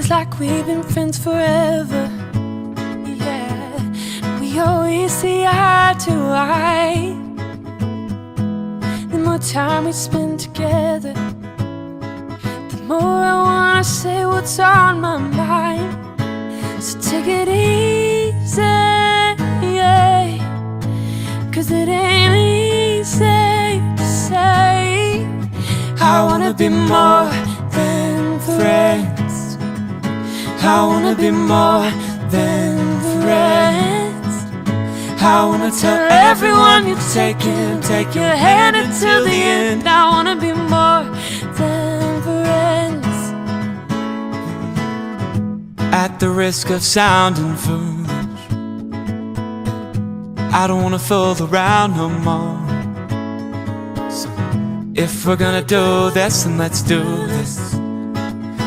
Feels like we've been friends forever. Yeah, we always see eye to eye. The more time we spend together, the more I wanna say what's on my mind. So take it easy, yeah, 'cause it ain't easy to say. I wanna be more than friends. I wanna be more than friends. I wanna tell everyone you take your hand until the end. I wanna be more than friends. At the risk of sounding foolish, I don't wanna fool around no more. So if we're gonna do this, then let's do this.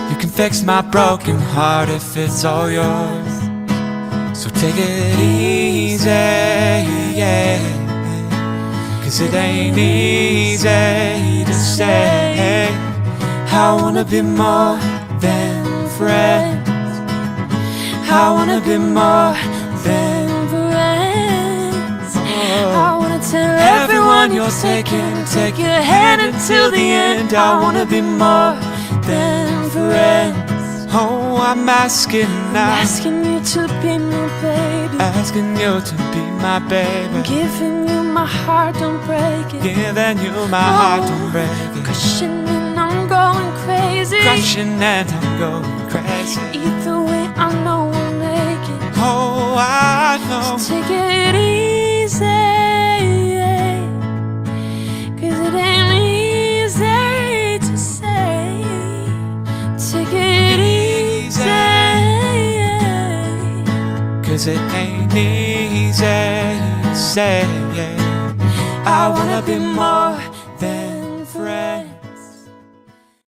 You can fix my broken heart if it's all yours. So take it easy, yeah, 'cause it ain't easy to say. I wanna be more than friends. I wanna be more than friends. I wanna tell everyone you're take your hand until the end. I wanna be more than friends. Oh, I'm asking now, Asking you to be my baby, asking you to be my baby, giving you my heart, don't break it. giving you my heart, don't break it. Crushing and I'm going crazy. Crushing and I'm going crazy. Either way, I know we'll make it. Oh, I know. So take it easy, 'cause it ain't easy to say. Take it easy, 'cause it ain't easy to say. I wanna be more